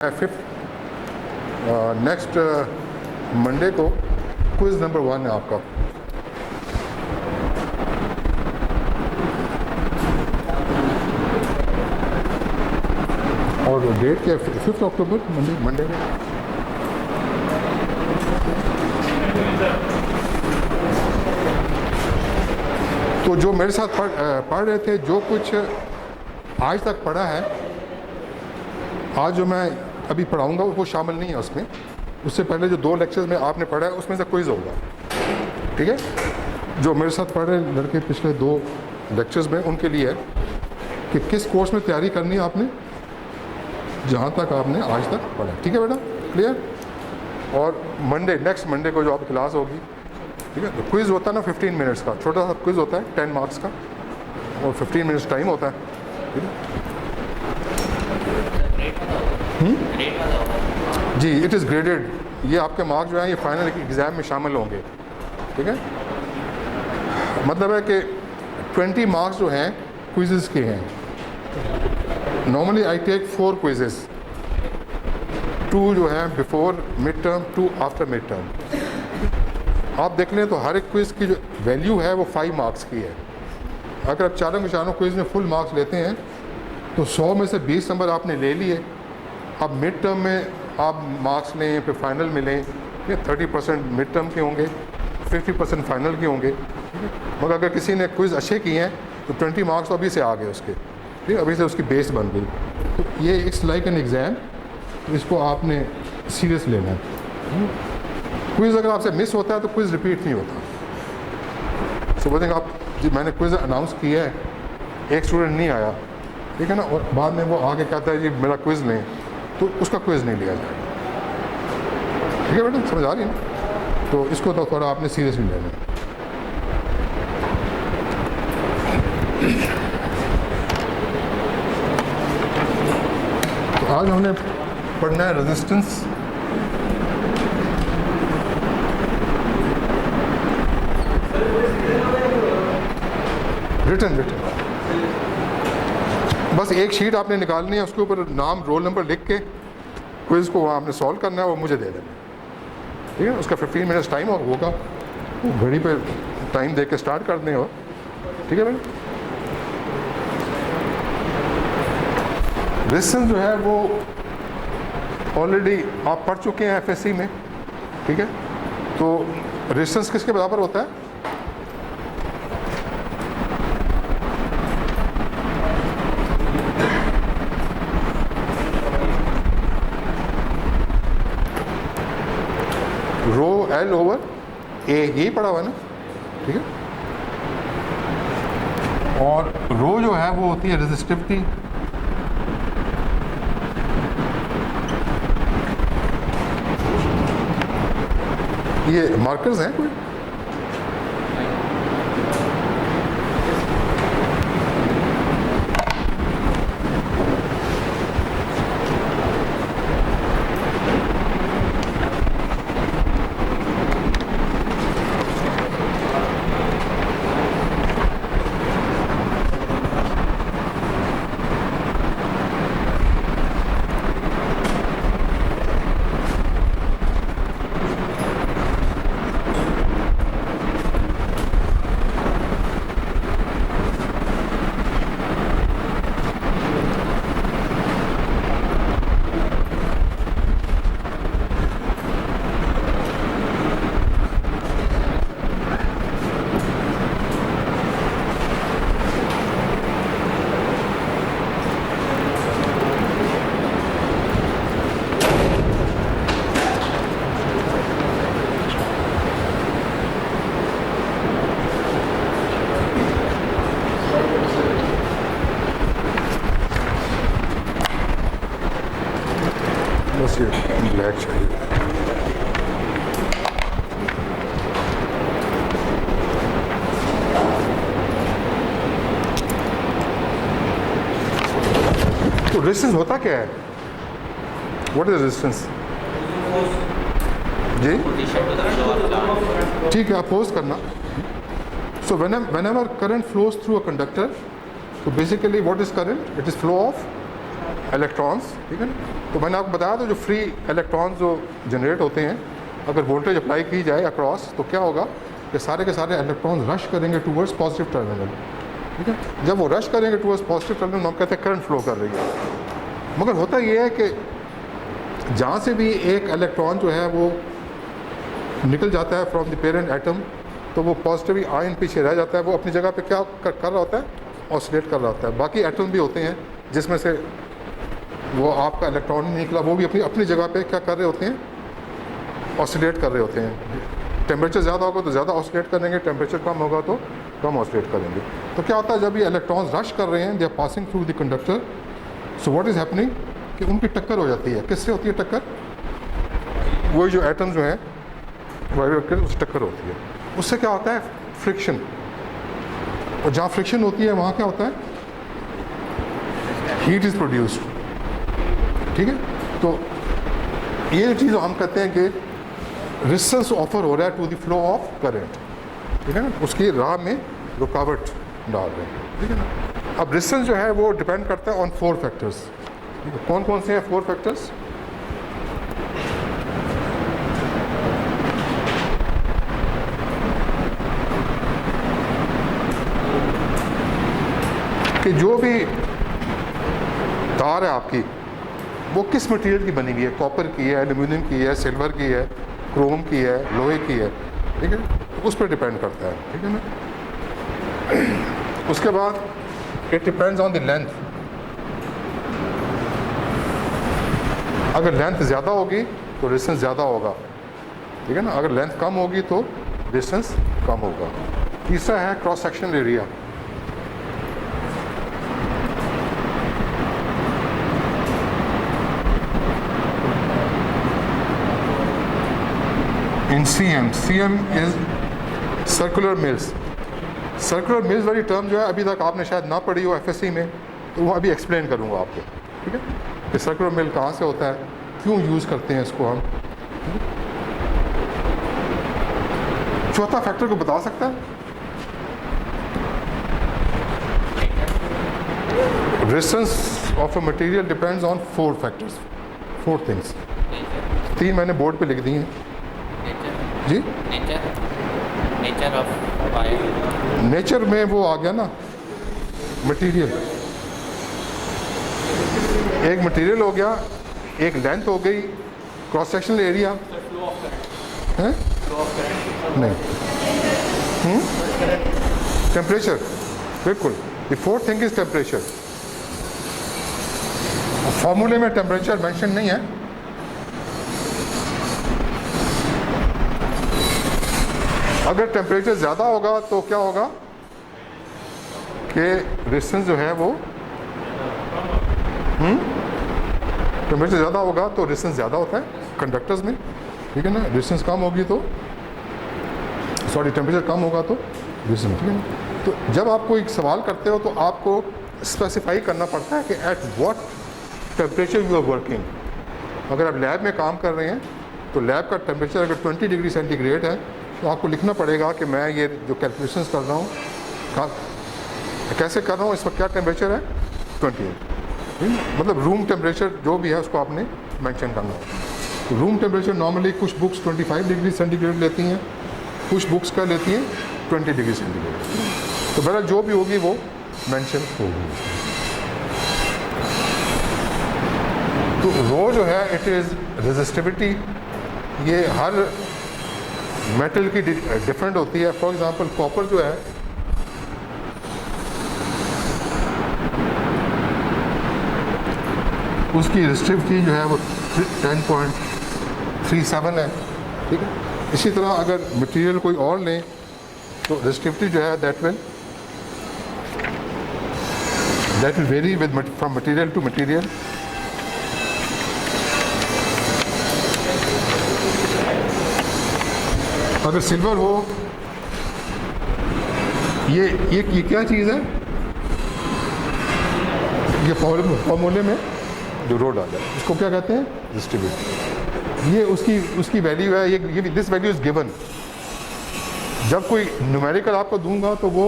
5th next Monday को quiz number 1 है आपका। और डेट क्या है? 5 अक्टूबर मंडे में। तो जो मेरे साथ पढ़ रहे थे, जो कुछ आज तक पढ़ा है, आज जो मैं अभी पढ़ाऊंगा वो शामिल नहीं है उसमें। उससे पहले जो 2 लेक्चर्स में आपने पढ़ा है उसमें से क्विज़ होगा, ठीक है। जो मेरे साथ पढ़ रहे लड़के पिछले 2 लेक्चर्स में, उनके लिए है कि किस कोर्स में तैयारी करनी है आपने, जहाँ तक आपने आज तक पढ़ा, ठीक है बेटा, क्लियर। और नेक्स्ट मंडे को जो आपकी क्लास होगी, ठीक है, तो क्विज़ होता है ना 15 मिनट्स का, छोटा सा क्विज़ होता है 10 मार्क्स का, और 15 मिनट्स टाइम होता है, ठीक है। जी, इट इज़ ग्रेडेड। ये आपके मार्क्स जो हैं ये फाइनल एग्ज़ाम में शामिल होंगे, ठीक है। मतलब है कि 20 मार्क्स जो हैं क्विज़ेस के हैं। नॉर्मली आई टेक 4 क्विज़ेस, 2 जो हैं before mid term, 2 after mid term. आप देख लें तो हर एक क्विज़ की जो वैल्यू है वो 5 मार्क्स की है। अगर आप चारों क्विज़ में फुल मार्क्स लेते हैं तो 100 में से 20 नंबर आपने ले लिए। अब मिड टर्म में आप मार्क्स लें, फिर फाइनल में लें, 30% मिड टर्म के होंगे, 50% फाइनल के होंगे, ठीक है। मगर अगर किसी ने क्विज़ अच्छे किए हैं तो 20 मार्क्स तो अभी से आ गए उसके, ठीक है, अभी से उसकी बेस बन गई। तो ये इट्स लाइक एन एग्ज़ाम, तो इसको आपने सीरियस लेना है। क्विज़ अगर आपसे मिस होता है तो क्विज़ रिपीट नहीं होता। सो बोलेंगे आप जी मैंने क्विज़ अनाउंस किया है, एक स्टूडेंट नहीं आया, ठीक है ना, और बाद में वो आके कहता है जी मेरा क्विज़ लें, तो उसका क्विज़ नहीं लिया जाएगा, ठीक है बेटा, समझ आ रही है ना। तो इसको तो थोड़ा आपने सीरियसली लेना है। तो आज हमने पढ़ना है रेजिस्टेंस। रिटन बस एक शीट आपने निकालनी है, उसके ऊपर नाम रोल नंबर लिख के क्विज़ को आपने सॉल्व करना है और मुझे दे देना, ठीक है। उसका 15 मिनट्स टाइम होगा, घड़ी पे टाइम दे के स्टार्ट कर दें, और ठीक है भाई। रेजिस्टेंस जो है वो ऑलरेडी आप पढ़ चुके हैं एफएससी में, ठीक है। तो रेजिस्टेंस किसके बराबर होता है? रो एल ओवर ए, यही पढ़ा हुआ है ना, ठीक है। और रो जो है वो होती है रेजिस्टिविटी, ये मार्कर्स हैं कोई? ब्लैक चाहिए। तो रेजिस्टेंस होता क्या है? What is resistance? जी ठीक है, अपोज करना। सो whenever current flows through a conductor, so basically what is current? It is flow of electrons, ठीक है ना। तो मैंने आपको बताया था जो फ्री इलेक्ट्रॉन्स जो जनरेट होते हैं, अगर वोल्टेज अप्लाई की जाए अक्रॉस तो क्या होगा कि सारे के सारे इलेक्ट्रॉन्स रश करेंगे टूवर्ड्स पॉजिटिव टर्मिनल, ठीक है। जब वो रश करेंगे टूवर्ड्स पॉजिटिव टर्मिनल, हम कहते हैं करंट फ्लो कर रही है। मगर होता ये है कि जहाँ से भी एक इलेक्ट्रॉन जो है वो निकल जाता है फ्रॉम द पेरेंट एटम, तो वो पॉजिटिव आयन पीछे रह जाता है, वो अपनी जगह पे क्या कर रहा होता है, ऑसिलेट कर रहा होता है। बाकी एटम भी होते हैं जिसमें से वो आपका इलेक्ट्रॉन नहीं निकला, वो भी अपनी अपनी जगह पे क्या कर रहे होते हैं, ऑसिलेट कर रहे होते हैं। टेम्परेचर ज़्यादा होगा तो ज़्यादा ऑसिलेट करेंगे, टेम्परेचर कम होगा तो कम ऑसिलेट करेंगे। तो क्या होता है जब ये इलेक्ट्रॉन्स रश कर रहे हैं, they are passing through the conductor, so what is happening कि उनकी टक्कर हो जाती है। किससे होती है टक्कर? वही जो एटम जो है वाइब्रेट उससे टक्कर होती है। उससे क्या होता है, फ्रिक्शन। और जहाँ फ्रिक्शन होती है वहाँ क्या होता है, हीट इज़ प्रोड्यूस्ड, ठीक है। तो ये चीज़ हम कहते हैं कि रेजिस्टेंस ऑफर हो रहा है to the flow of current, ठीक है ना, उसकी राह में रुकावट डाल रहे हैं, ठीक है ना। अब रेजिस्टेंस जो है वो डिपेंड करता है ऑन 4 फैक्टर्स। कौन कौन से हैं 4 फैक्टर्स? कि जो भी तार है आपकी वो किस मटेरियल की बनी हुई है, कॉपर की है, एल्यूमिनियम की है, सिल्वर की है, क्रोम की है, लोहे की है, ठीक है, उस पर डिपेंड करता है, ठीक है ना। उसके बाद it depends on the length. अगर लेंथ ज़्यादा होगी तो रेजिस्टेंस ज़्यादा होगा, ठीक है ना। अगर लेंथ कम होगी तो रेजिस्टेंस कम होगा। तीसरा है cross sectional area. In CM is circular mills. Circular mills वाली टर्म जो है अभी तक आपने शायद ना पढ़ी हो FSC में, तो वो अभी एक्सप्लेन करूँगा आपको, ठीक है, कि सर्कुलर मिल कहाँ से होता है, क्यों यूज़ करते हैं इसको हम। चौथा फैक्टर को बता सकता है? Resistance of a material depends on 4 factors, 4 things. 3 मैंने बोर्ड पे लिख दी हैं जी। नेचर ऑफ वायर, नेचर में वो आ गया ना मटेरियल, एक मटेरियल हो गया, एक लेंथ हो गई, क्रॉस सेक्शनल एरिया है, नहीं, टेम्परेचर, बिल्कुल। The 4th thing is temperature. फॉर्मूले में टेम्परेचर मेंशन नहीं है, अगर टेम्परेचर ज़्यादा होगा तो क्या होगा कि रेजिस्टेंस जो है वो टेम्परेचर ज़्यादा होगा तो रेजिस्टेंस ज़्यादा होता है कंडक्टर्स में, ठीक है ना। रेजिस्टेंस कम होगी तो टेम्परेचर कम होगा तो रेजिस्टेंस, ठीक है ना। तो जब आप कोई सवाल करते हो तो आपको स्पेसिफाई करना पड़ता है कि at what temperature you are working. अगर आप लैब में काम कर रहे हैं तो लैब का टेम्परेचर अगर 20 डिग्री सेंटीग्रेड है तो आपको लिखना पड़ेगा कि मैं ये जो कैलकुलेशंस कर रहा हूँ कैसे कर रहा हूँ, इस वक्त क्या टेम्परेचर है 28, मतलब रूम टेम्परेचर जो भी है उसको आपने मेंशन करना होगा। तो रूम टेम्परेचर नॉर्मली कुछ बुक्स 25 डिग्री सेंटीग्रेड लेती हैं, कुछ बुक्स का लेती हैं 20 डिग्री सेंटीग्रेड। तो बहरहाल जो भी होगी वो मेंशन होगी। तो रो जो है इट इज़ रेजिस्टिविटी, ये हर मेटल की डिफरेंट होती है। फॉर एग्जांपल कॉपर जो है उसकी रेजिस्टिविटी जो है वो 10.37 है, ठीक है। इसी तरह अगर मटेरियल कोई और लें तो रेजिस्टिविटी जो है that will vary with from material to material. अगर सिल्वर हो, ये क्या चीज़ है, ये फॉर्मूले में जो रो डाला है उसको क्या कहते हैं, रेजिस्टिविटी। ये उसकी वैल्यू है, ये दिस वैल्यू इज़ गिवन। जब कोई न्यूमेरिकल आपको दूंगा तो वो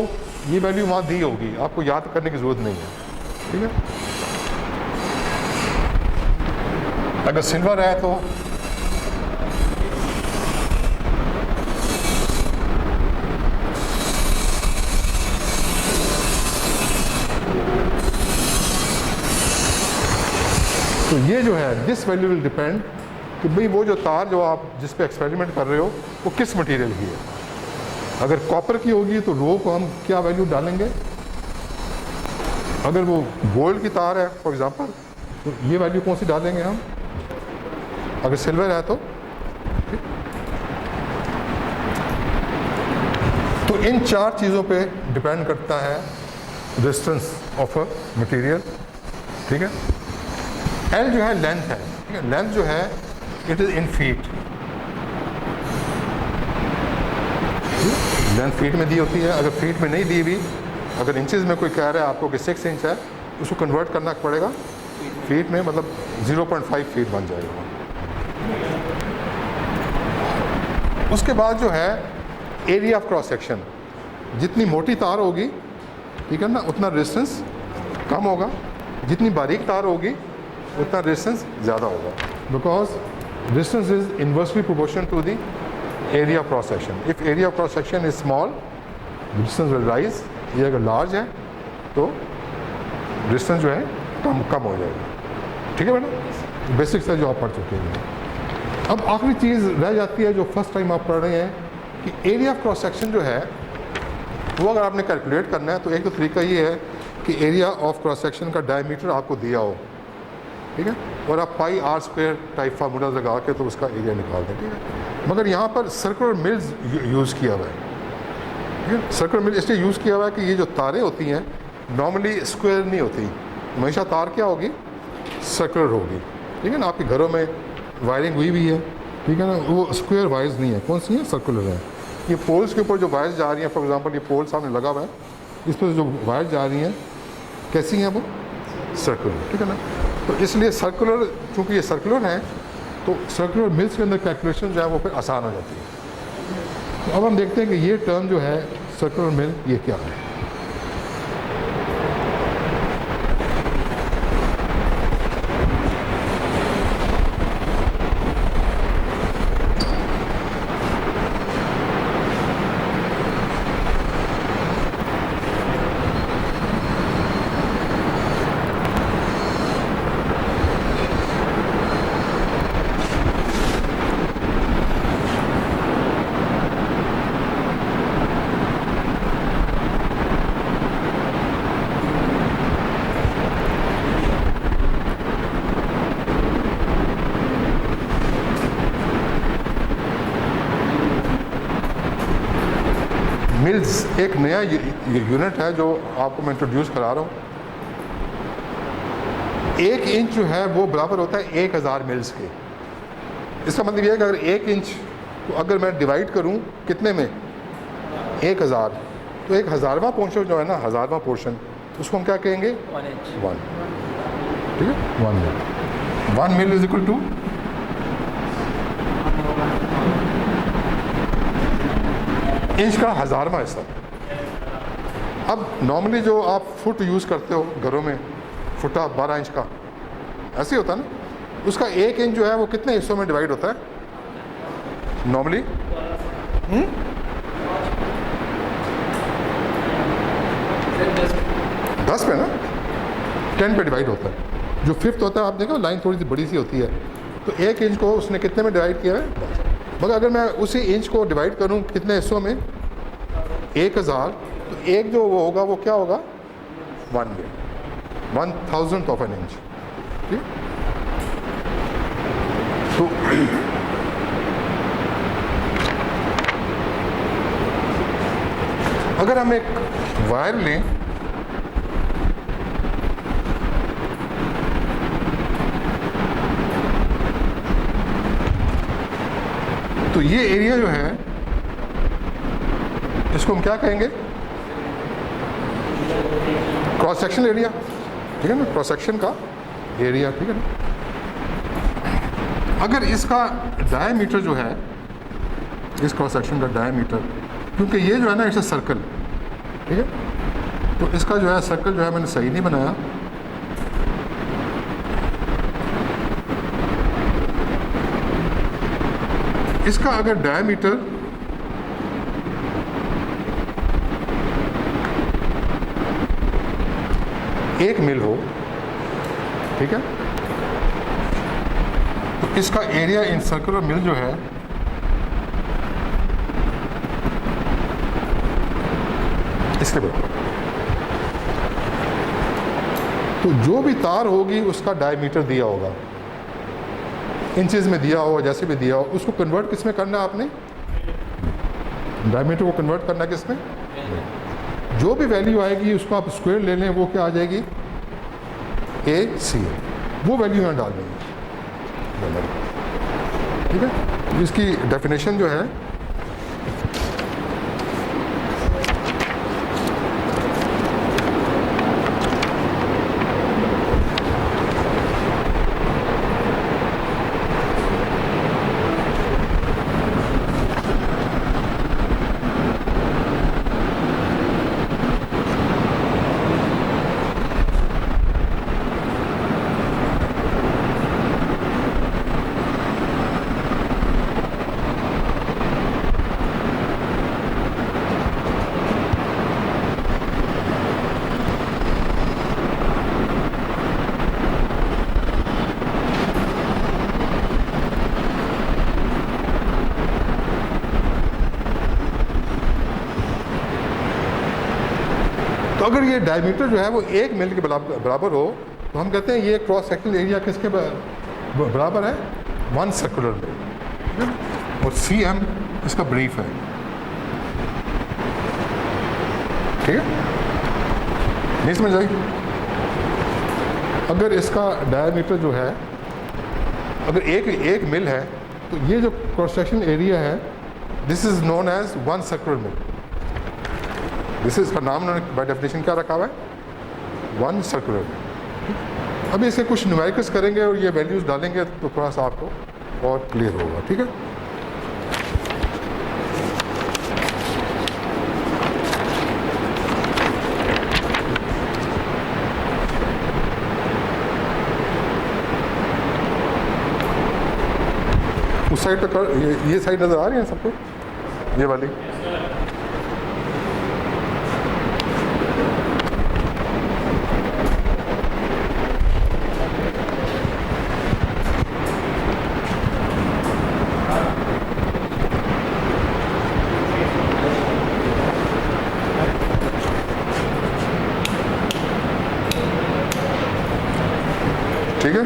ये वैल्यू वहाँ दी होगी, आपको याद करने की ज़रूरत नहीं है, ठीक है। अगर सिल्वर है तो ये जो है दिस वैल्यू विल डिपेंड कि भाई वो जो तार जो आप जिस पे एक्सपेरिमेंट कर रहे हो वो किस मटेरियल की है। अगर कॉपर की होगी तो रो को हम क्या वैल्यू डालेंगे, अगर वो गोल्ड की तार है फॉर एग्जांपल तो ये वैल्यू कौन सी डालेंगे हम, अगर सिल्वर है तो इन चार चीज़ों पे डिपेंड करता है रेजिस्टेंस ऑफ अ मटेरियल। ठीक है, एल जो है लेंथ है, ठीक है, लेंथ जो है it is in feet, length feet में दी होती है। अगर फीट में नहीं दी हुई, अगर इंचेस में कोई कह रहा है आपको कि 6 इंच है, उसको कन्वर्ट करना पड़ेगा फीट में, मतलब 0.5 फीट बन जाएगा। उसके बाद जो है एरिया ऑफ क्रॉस सेक्शन, जितनी मोटी तार होगी, ठीक है ना, उतना रेजिस्टेंस कम होगा, जितनी बारीक तार होगी उतना रेजिस्टेंस ज़्यादा होगा, because resistance is inversely proportional to the area of cross section. If area of cross section is small, resistance will rise, ये अगर लार्ज है तो रेजिस्टेंस जो है कम हो जाएगा। ठीक है बेटा, बेसिक्स है जो आप पढ़ चुके हैं। अब आखिरी चीज़ रह जाती है जो फर्स्ट टाइम आप पढ़ रहे हैं कि एरिया ऑफ क्रॉस सेक्शन जो है वो अगर आपने कैलकुलेट करना है तो एक तो तरीका ये है कि एरिया ऑफ क्रॉस सेक्शन का डायमीटर आपको दिया हो, ठीक है, और आप पाई आर स्क्वायर टाइप फार्मूला लगा के तो उसका एरिया निकाल दें। ठीक है, मगर यहाँ पर सर्कुलर मिल्स यूज़ किया हुआ है, ठीक है, सर्कुलर मिल इसलिए यूज़ किया हुआ है कि ये जो तारें होती हैं नॉर्मली स्क्वायर नहीं होती, हमेशा तार क्या होगी, सर्कुलर होगी। ठीक है ना, आपके घरों में वायरिंग हुई भी है, ठीक है ना, वो स्क्वायर वायर्स नहीं है, कौन सी है, सर्कुलर है। ये पोल्स के ऊपर जो वायर्स जा रही हैं, फॉर एग्जांपल ये पोल सामने लगा हुआ है, इस पर जो वायर्स जा रही हैं कैसी हैं, वो सर्कुलर। ठीक है ना, तो इसलिए सर्कुलर, चूँकि ये सर्कुलर हैं तो सर्कुलर मिल्स के अंदर कैलकुलेशन जो है वो फिर आसान हो जाती है। तो अब हम देखते हैं कि ये टर्म जो है सर्कुलर मिल ये क्या है। मिल्स एक नया यूनिट है जो आपको मैं इंट्रोड्यूस करा रहा हूँ। 1 इंच जो है वो बराबर होता है 1000 मिल्स के। इसका मतलब ये है कि अगर 1 इंच तो अगर मैं डिवाइड करूँ कितने में, 1000, तो 1000वां पोर्शन जो है ना, 1000वां पोर्शन, उसको हम क्या कहेंगे, 1। ठीक है, 1 मिल। 1 mill is equal to inch का 1000वां हिस्सा। अब नॉर्मली जो आप फुट यूज़ करते हो घरों में, फुटा 12 इंच का ऐसे होता है ना, उसका 1 इंच जो है वो कितने हिस्सों में डिवाइड होता है नॉर्मली, 10 पे ना, 10 पे डिवाइड होता है। जो 5th होता है, आप देखो लाइन थोड़ी सी बड़ी सी होती है, तो 1 इंच को उसने कितने में डिवाइड किया है। मगर अगर मैं उसी इंच को डिवाइड करूं कितने हिस्सों में, 1000, तो एक जो वो होगा वो क्या होगा, 1 मिल, 1000th ऑफ एन इंच। ठीक, तो अगर हम एक वायर लें, तो ये एरिया जो है इसको हम क्या कहेंगे, क्रॉस सेक्शन एरिया। ठीक है ना, क्रॉस सेक्शन का एरिया। ठीक है ना, अगर इसका डायमीटर जो है, इस क्रॉस सेक्शन का डायमीटर, क्योंकि ये जो है ना इट्स अ सर्कल, ठीक है, तो इसका जो है सर्कल जो है मैंने सही नहीं बनाया, इसका अगर डायमीटर एक मिल हो, ठीक है, तो इसका एरिया इन सर्कुलर मिल जो है इसके बराबर। तो जो भी तार होगी उसका डायमीटर दिया होगा, इंचेस में दिया हो, जैसे भी दिया हो, उसको कन्वर्ट किस में करना है आपने? डायमीटर को कन्वर्ट करना किस में? जो भी वैल्यू आएगी उसको आप स्क्वायर ले लें, वो क्या आ जाएगी? AC। वो वैल्यू यहाँ डाल देंगे, ठीक है। इसकी डेफिनेशन जो है तो अगर ये डायमीटर जो है वो 1 मिल के बराबर हो तो हम कहते हैं ये क्रॉस सेक्शनल एरिया किसके बराबर है? 1 सर्कुलर मिल। और CM इसका ब्रीफ है, ठीक है, नहीं समझ आई? अगर इसका डायमीटर जो है अगर एक मिल है तो ये जो क्रॉस सेक्शनल एरिया है this is known as 1 circular mil. This इसका नाम उन्होंने बाय डेफिनेशन क्या रखा हुआ है? 1 सर्कुलर। अभी इसके कुछ न्यूमेरिकल्स करेंगे और ये वैल्यूज़ डालेंगे तो थोड़ा सा आपको और क्लियर होगा, ठीक है। उस साइड तक ये साइड नज़र आ रही है सबको, ये वाली? ठीक है।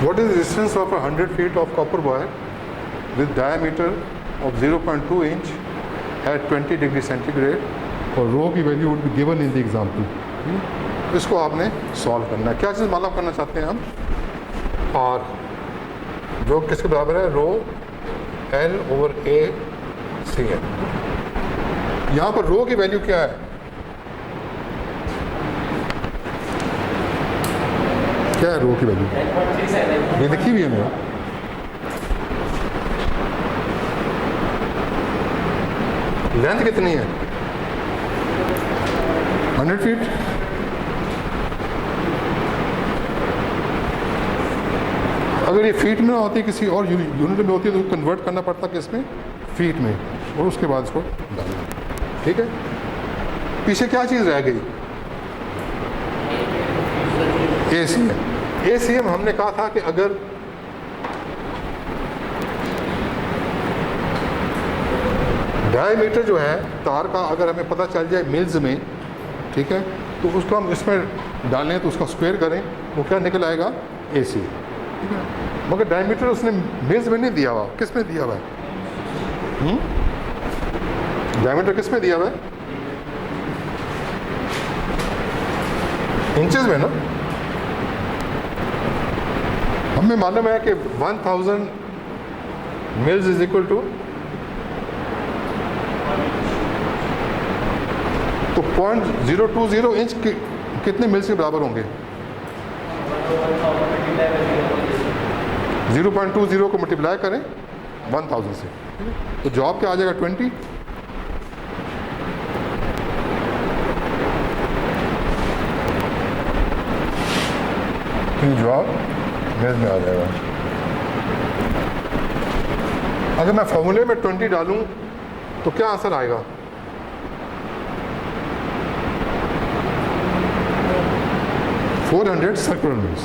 What is the distance of 100 feet of copper wire with diameter of 0.2 inch at 20 degree centigrade और रो की value would be given in the example. इसको आपने सॉल्व करना है। क्या चीज़ मालूम करना चाहते हैं हम? और जो किसके बराबर है? रो एल ओवर ए सी एल। यहाँ पर रो की वैल्यू क्या है? क्या है रो की वैल्यू? ये लिखी हुई है मेरा। लेंथ कितनी है? 100 फीट। अगर ये फीट में होती किसी और यूनिट में होती है तो कन्वर्ट करना पड़ता कि इसमें फीट में, और उसके बाद इसको डालना। ठीक है, पीछे क्या चीज़ रह गई? ACM हमने कहा था कि अगर डायमीटर जो है तार का अगर हमें पता चल जाए मिल्स में, ठीक है, तो उसको हम इसमें डालें तो उसका स्क्वायर करें, वो क्या निकल आएगा? AC। ठीक है, मगर डायमीटर उसने मिल्स में नहीं दिया हुआ। किस में दिया हुआ है? डायमीटर किस में दिया हुआ है? इंचेस में ना। हमें मालूम है कि 1000 मिल्स इज इक्वल टू, तो 0.020 इंच कितने मिल्स के बराबर होंगे? 0.20 को मल्टीप्लाई करें 1000 से, तो जवाब क्या आ जाएगा? 20। जवाब मिल्स में आ जाएगा। अगर मैं फॉर्मूले में 20 डालूं तो क्या आंसर आएगा? $400 सर्कुलर मिल्स।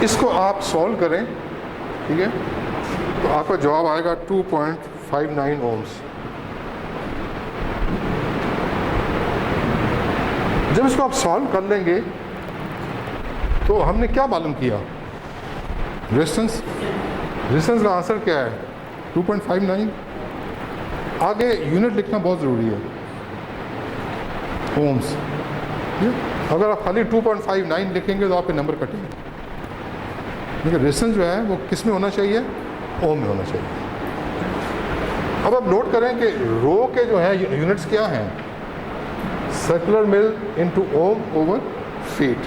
इसको आप सॉल्व करें, ठीक है, तो आपका जवाब आएगा 2.59 ओम्स। जब इसको आप सॉल्व कर लेंगे तो हमने क्या मालूम किया? रेजिस्टेंस का आंसर क्या है? 2.59। आगे यूनिट लिखना बहुत ज़रूरी है, ओम्स। अगर आप खाली 2.59 लिखेंगे तो आपके नंबर कटेंगे। लेकिन रेजिस्टेंस जो है वो किस में होना चाहिए? ओम में होना चाहिए। अब आप नोट करें कि रो के जो है यूनिट्स क्या हैं? सर्कुलर मिल इनटू ओम ओवर फीट।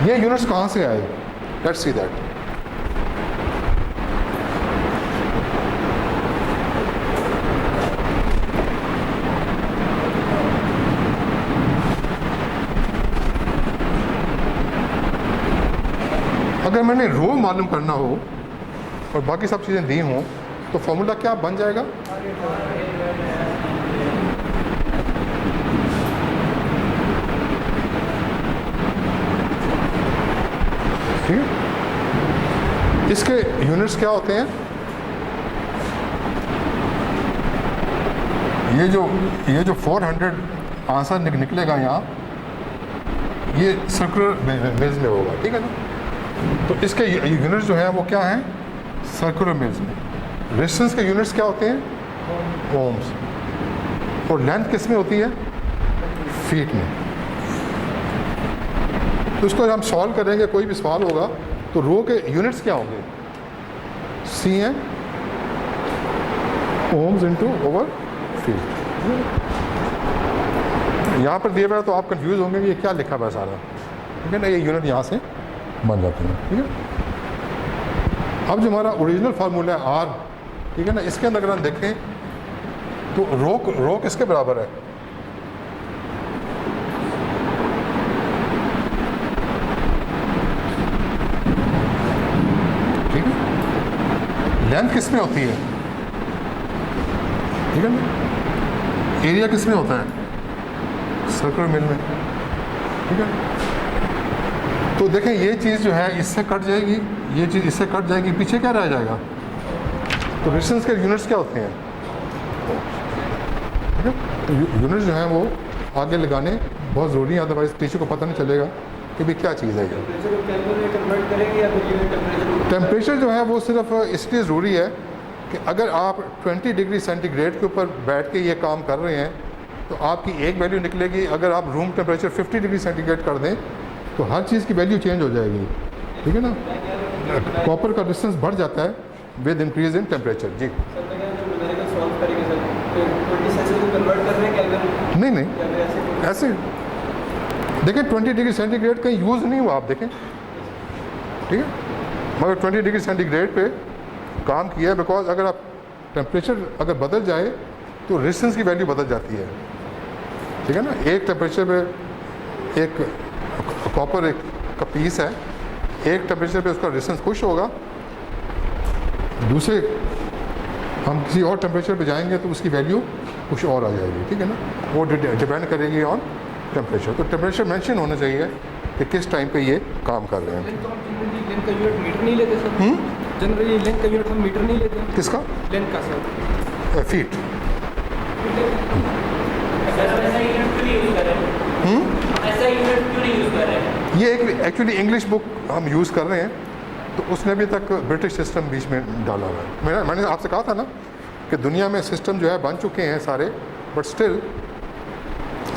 ये यूनिट्स कहाँ से आए? Let's see that. अगर मैंने रो मालूम करना हो और बाकी सब चीज़ें दी हों तो फॉर्मूला क्या बन जाएगा? ठीक है, इसके यूनिट्स क्या होते हैं? ये जो 400 आंसर निकलेगा यहाँ, ये सर्कुलर मिल्स में होगा। ठीक है ना, तो इसके यूनिट्स जो हैं वो क्या हैं? सर्कुलर मिल्स में। रेजिस्टेंस के यूनिट्स क्या होते हैं? ओम्स। और लेंथ किस में होती है? फीट में। तो इसको हम सॉल्व करेंगे, कोई भी सवाल होगा तो रो के यूनिट्स क्या होंगे? CM ohms into over feet. यहाँ पर दिया हुआ है तो आप कंफ्यूज होंगे कि ये क्या लिखा हुआ है सारा। ठीक है ना, ये यूनिट यहाँ से बन जाते हैं। ठीक है, अब जो हमारा ओरिजिनल फार्मूला है R, ठीक है ना, इसके अंदर अगर हम देखें तो रो किसके बराबर है? ठीक है, लेंथ किस में होती है? ठीक है ना, एरिया किस में होता है? सर्कुलर मिल में। ठीक है, तो देखें ये चीज़ जो है इससे कट जाएगी, ये चीज़ इससे कट जाएगी, पीछे क्या रह जाएगा? तो रेजिस्टेंस के यूनिट्स क्या होते हैं, ठीक है। तो यूनिट्स जो हैं वो आगे लगाने बहुत ज़रूरी है, अदरवाइज़ टीचर को पता नहीं चलेगा कि भाई क्या चीज़ है ये। टेम्परेचर जो है वो सिर्फ इसलिए ज़रूरी है कि अगर आप 20 डिग्री सेंटीग्रेड के ऊपर बैठ के ये काम कर रहे हैं तो आपकी एक वैल्यू निकलेगी। अगर आप रूम टेम्परेचर 50 डिग्री सेंटीग्रेड कर दें तो हर चीज़ की वैल्यू चेंज हो जाएगी, ठीक है ना। कॉपर का डिस्टेंस बढ़ जाता है विद इंक्रीज इन टेम्परेचर। जी नहीं नहीं, ऐसे देखें 20 डिग्री सेंटीग्रेड कहीं यूज़ नहीं हुआ, आप देखें, ठीक है। मगर 20 डिग्री सेंटीग्रेड पे काम किया है, बिकॉज अगर आप टेम्परेचर अगर बदल जाए तो रेजिस्टेंस की वैल्यू बदल जाती है, ठीक है ना। एक टेम्परेचर पे एक कॉपर एक का पीस है, एक टेम्परेचर पे उसका रेजिस्टेंस कुछ होगा, दूसरे हम किसी और टेम्परेचर पे जाएंगे तो उसकी वैल्यू कुछ और आ जाएगी, ठीक है ना। वो डिपेंड करेगी ऑन टेम्परेचर। तो टेम्परेचर मेंशन होना चाहिए कि किस टाइम पे ये काम कर रहे हैं। लेंथ का यूनिट मीटर नहीं लेते सर, जनरली लेंथ का यूनिट हम मीटर नहीं लेते। किसका? लेंथ का सर, फीट। ये एक एक्चुअली इंग्लिश बुक हम यूज़ कर रहे हैं तो उसने अभी तक ब्रिटिश सिस्टम बीच में डाला हुआ है। मैंने आपसे कहा था ना कि दुनिया में सिस्टम जो है बन चुके हैं सारे, but still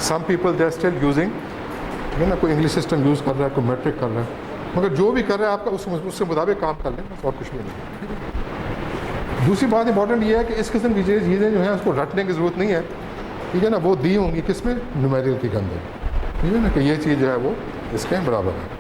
some people they are still using, ठीक है ना। कोई इंग्लिश सिस्टम यूज़ कर रहा है, कोई मैट्रिक कर रहा है, मगर जो भी कर रहा है आपका उसके मुताबिक काम कर लें, बस और कुछ भी नहीं। दूसरी बात इंपॉर्टेंट ये है कि इस किस्म की चीज़ें जो हैं उसको रटने की ज़रूरत नहीं है, ठीक है ना। वो दी होंगी किस में, न्यूमेरिकल के अंदर, ठीक है ना, कि ये चीज़ जो है वो इसके बराबर है।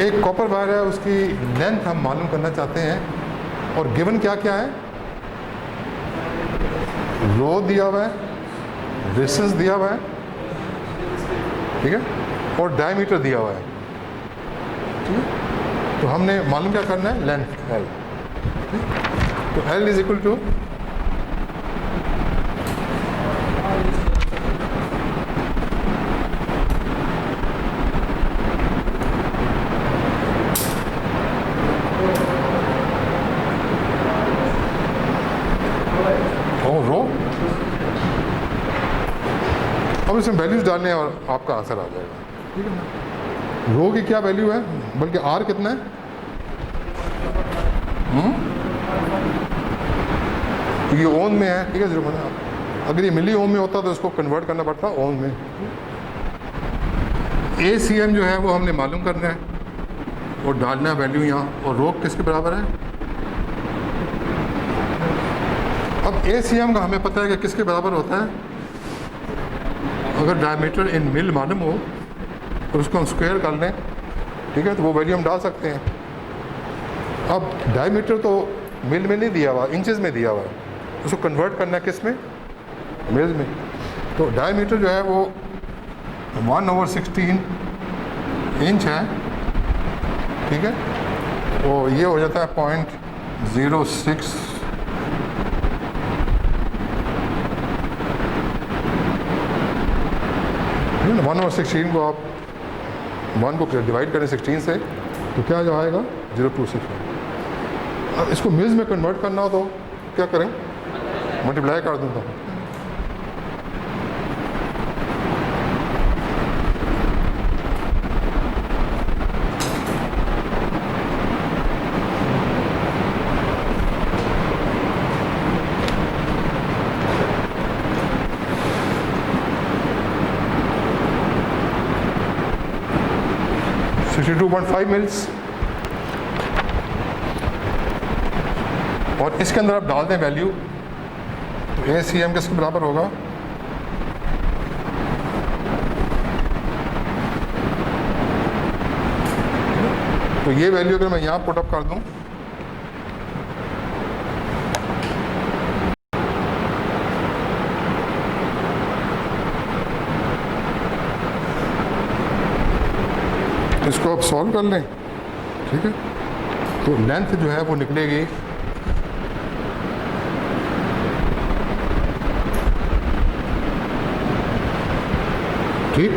एक कॉपर वायर है, उसकी लेंथ हम मालूम करना चाहते हैं और गिवन क्या क्या है, रो दिया हुआ है, रेजिस्टेंस दिया हुआ है, ठीक है, और डायमीटर दिया हुआ है, ठीक है। तो हमने मालूम क्या करना है, लेंथ L, तो L इज इक्वल टू अब इसमें वैल्यूज डालने हैं और आपका आंसर आ जाएगा, ठीक है ना। रो की क्या वैल्यू है, बल्कि आर कितना है, ये ओम में है, ठीक है। अगर ये मिली ओम में होता तो इसको कन्वर्ट करना पड़ता ओम में। ACM जो है वो हमने मालूम करना है और डालना है वैल्यू यहाँ, और रो किसके बराबर है। अब ACM का हमें पता है कि किसके बराबर होता है, अगर डायमीटर इन मिल मालूम हो तो उसको हम स्क्वायर कर लें, ठीक है, तो वो वैल्यू हम डाल सकते हैं। अब डायमीटर तो मिल में नहीं दिया हुआ, इंचेस में दिया हुआ है, उसको कन्वर्ट करना है किस में, मिल में। तो डायमीटर जो है वो 1/16 इंच है, ठीक है। वो ये हो जाता है 0.06 1/16 को आप 1 को डिवाइड करें 16 से तो क्या जो आएगा 0.26। अब इसको मील्स में कन्वर्ट करना हो तो क्या करें, मल्टीप्लाई कर दूँ तो $62.5 मिल्स। और इसके अंदर आप डाल दें वैल्यू तो ACM किसके बराबर होगा, तो ये वैल्यू अगर मैं यहाँ पुटअप कर दूँ इसको आप सॉल्व कर लें, ठीक है। तो लेंथ जो है वो निकलेगी ठीक,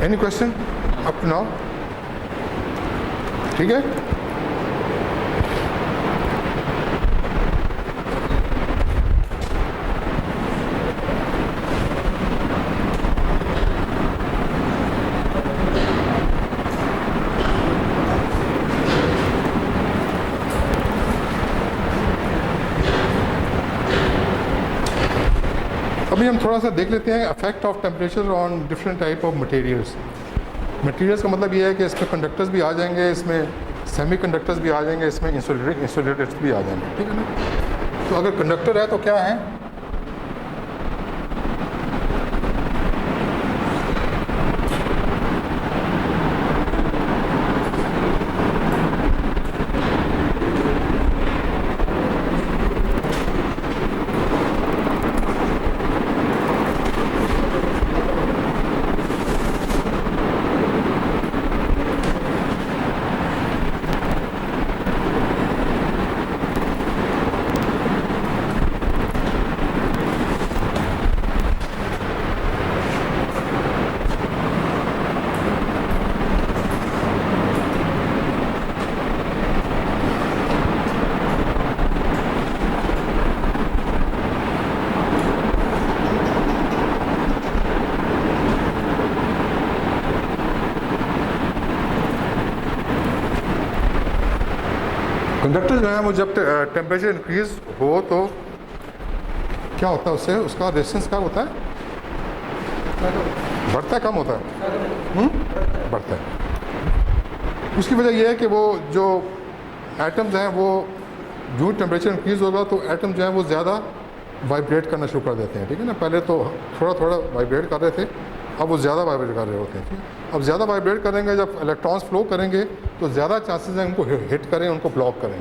any question up to now, ठीक है। अभी हम थोड़ा सा देख लेते हैं effect of temperature on different type of materials. Materials का मतलब ये है कि इसमें कंडक्टर्स भी आ जाएंगे, इसमें सेमी कंडक्टर्स भी आ जाएंगे, इसमें इंसुलेटर्स भी आ जाएंगे, ठीक है ना। तो अगर कंडक्टर है तो क्या है, कंडक्टर जो है वो जब टेम्परेचर इंक्रीज हो तो क्या होता है, उससे उसका रेजिस्टेंस क्या होता है, बढ़ता है कम होता है, बढ़ता है। उसकी वजह यह है कि वो जो एटम्स हैं वो जो टेम्परेचर इंक्रीज होगा तो एटम जो है वो ज़्यादा वाइब्रेट करना शुरू कर देते हैं, ठीक है ना। पहले तो थोड़ा थोड़ा वाइब्रेट कर रहे थे, अब वो ज़्यादा वाइब्रेट कर रहे होते हैं, ठीक है। अब ज़्यादा वाइब्रेट करेंगे, जब इलेक्ट्रॉन्स फ्लो करेंगे तो ज़्यादा चांसेस हैं उनको हिट करें, उनको ब्लॉक करें।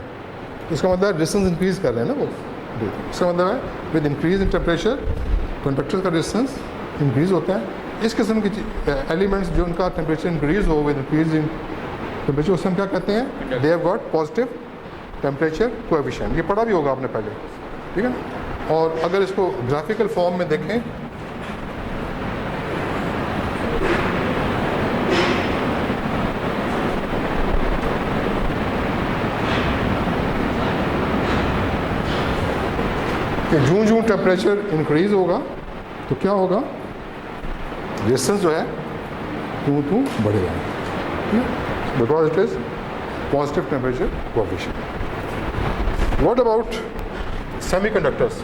इसका मतलब रेजिस्टेंस इंक्रीज कर रहे हैं ना वो, इसका मतलब है with increase in temperature conductor का रेजिस्टेंस इंक्रीज होता है। इस किस्म की एलिमेंट्स जो उनका टेम्परेचर इंक्रीज हो विद इंक्रीज इन टेम्परेचर, उसमें क्या कहते हैं, they have got positive temperature coefficient. ये पढ़ा भी होगा आपने पहले, ठीक है ना। और अगर इसको ग्राफिकल फॉर्म में देखें कि जूं टेम्परेचर इंक्रीज होगा तो क्या होगा, रेजिस्टेंस जो है तू बढ़ेगा, because it is positive temperature coefficient. What about semiconductors,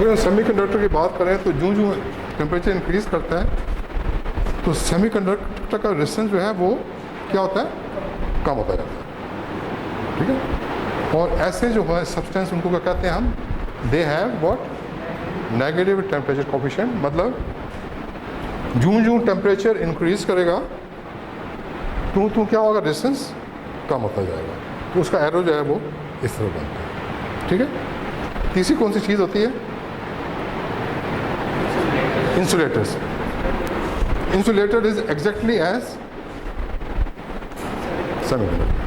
अगर हम सेमीकंडक्टर की बात करें तो जूँ जूँ टेम्परेचर इंक्रीज़ करता है तो सेमीकंडक्टर का रेजिस्टेंस जो है वो क्या होता है, कम होता जाता है, ठीक है। और ऐसे जो है सब्सटेंस उनको क्या कहते हैं हम, they have what, negative temperature coefficient, मतलब जूँ जूँ टेम्परेचर इंक्रीज़ करेगा तू क्या होगा, रेजिस्टेंस कम होता जाएगा, तो उसका एरो जो है वो इस तरह बनता है, ठीक है। तीसरी कौन सी चीज़ होती है, insulators. Insulator is exactly as semiconductor.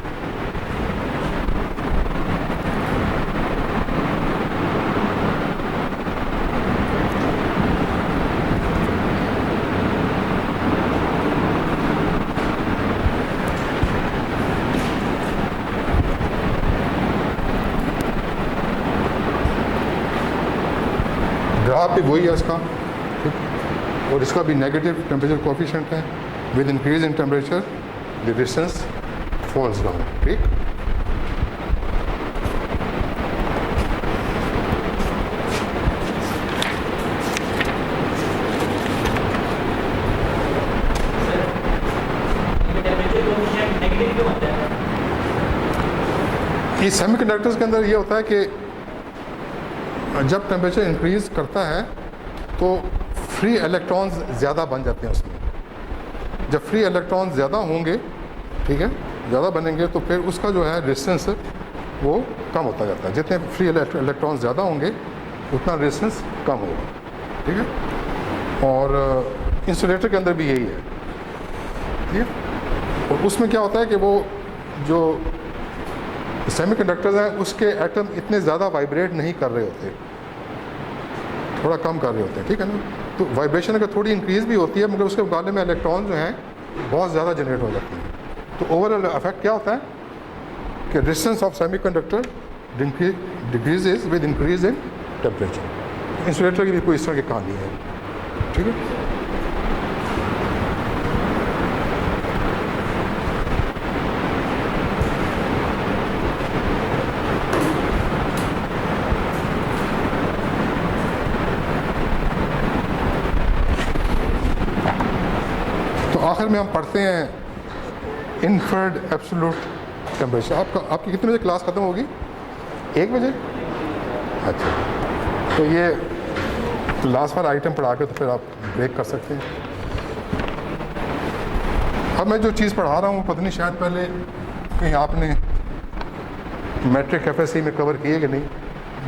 Graph भी वही है इसका, ठीक, और इसका भी नेगेटिव टेम्परेचर कोफिशिएंट है। With increase in temperature the distance falls down, ठीक। ये सेमीकंडक्टर्स के अंदर ये होता है कि जब टेम्परेचर इंक्रीज़ करता है तो फ्री इलेक्ट्रॉन्स ज़्यादा बन जाते हैं उसमें। जब फ्री इलेक्ट्रॉन्स ज़्यादा होंगे, ठीक है, ज़्यादा बनेंगे तो फिर उसका जो है रेजिस्टेंस वो कम होता जाता है। जितने फ्री इलेक्ट्रॉन्स ज़्यादा होंगे उतना रेजिस्टेंस कम होगा, ठीक है। और इंसुलेटर के अंदर भी यही है, ठीक है। और उसमें क्या होता है कि वो जो सेमीकंडक्टर्स हैं उसके एटम इतने ज़्यादा वाइब्रेट नहीं कर रहे होते, थोड़ा कम कर रहे होते हैं, ठीक है ना। तो वाइब्रेशन अगर थोड़ी इंक्रीज़ भी होती है मगर उसके मुकाबले में इलेक्ट्रॉन जो हैं बहुत ज़्यादा जनरेट हो जाते हैं। तो ओवरऑल इफेक्ट क्या होता है कि resistance of semiconductor decreases with increase in temperature. Insulator की भी कोई इस तरह की कहानी है, ठीक है। आखिर में हम पढ़ते हैं इनफर्ड एब्सोल्यूट टेम्परेचर। आपकी कितने बजे क्लास ख़त्म होगी, 1 बजे? अच्छा, तो ये लास्ट वाला आइटम पढ़ा के तो फिर आप ब्रेक कर सकते हैं। अब मैं जो चीज़ पढ़ा रहा हूँ पता नहीं शायद पहले कहीं आपने मैट्रिक FSC में कवर किए कि नहीं,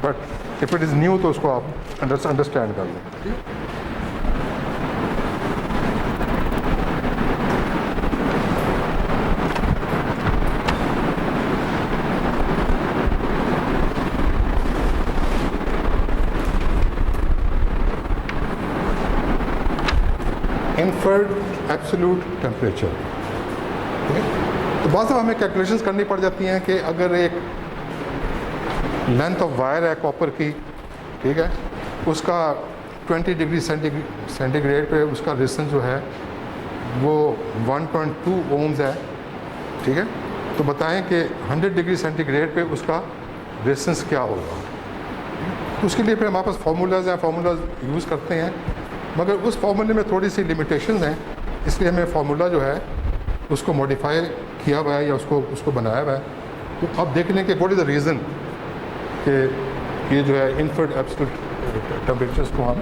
but if it is new तो उसको आप अंडरस्टैंड कर लें, ठीक है। इनफर्ड एब्सोल्यूट टेम्परेचर, तो बहुत सारा हमें कैलकुलेशंस करनी पड़ जाती हैं कि अगर एक लेंथ ऑफ वायर है कॉपर की, ठीक है, उसका 20 डिग्री सेंटीग्रेड पे उसका रेजिस्टेंस जो है वो 1.2 ओम्स है, ठीक है। तो बताएं कि 100 डिग्री सेंटीग्रेड पे उसका रेजिस्टेंस क्या होगा। तो उसके लिए फिर हमारे पास फार्मूलाज हैं, फार्मूलाज यूज़ करते हैं, मगर उस फार्मूले में थोड़ी सी लिमिटेशंस हैं, इसलिए हमें फार्मूला जो है उसको मॉडिफाई किया हुआ है या उसको बनाया हुआ है। तो अब देख लें कि व्हाट इज़ द रीज़न कि ये जो है इनफर्ड एब्सोल्यूट टेम्परेचर्स को हम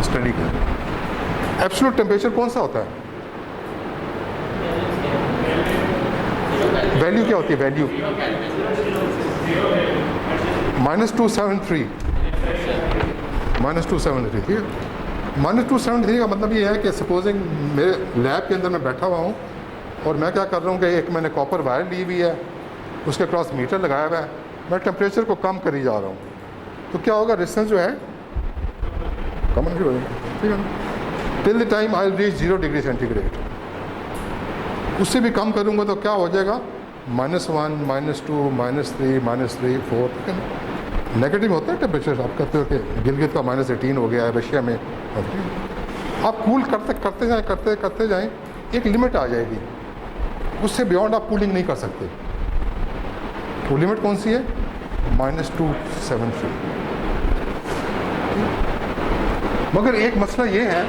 स्टडी करें। एब्सोल्यूट टेम्परेचर कौन सा होता है, वैल्यू क्या होती है, वैल्यू -273, -273, ठीक है। -273 का मतलब ये है कि सपोजिंग मेरे लैब के अंदर मैं बैठा हुआ हूँ और मैं क्या कर रहा हूँ कि एक मैंने कॉपर वायर ली हुई है, उसके क्रॉस मीटर लगाया हुआ है, मैं टेम्परेचर को कम करी जा रहा हूँ, तो क्या होगा, रेजिस्टेंस जो है कम नहीं हो जाएगा, ठीक है ना। Till the time I will reach 0 degree centigrade, उससे भी कम करूँगा तो क्या हो जाएगा, -1, -2, -3, -3, 4, ठीक है ना। नेगेटिव होता है टेम्परेचर। आप कहते हो कि गिलगित का -18 हो गया है रशिया में, आप कूल करते जाएं, एक लिमिट आ जाएगी, उससे बियॉन्ड आप कूलिंग नहीं कर सकते। वो लिमिट कौन सी है, -273। मगर एक मसला ये है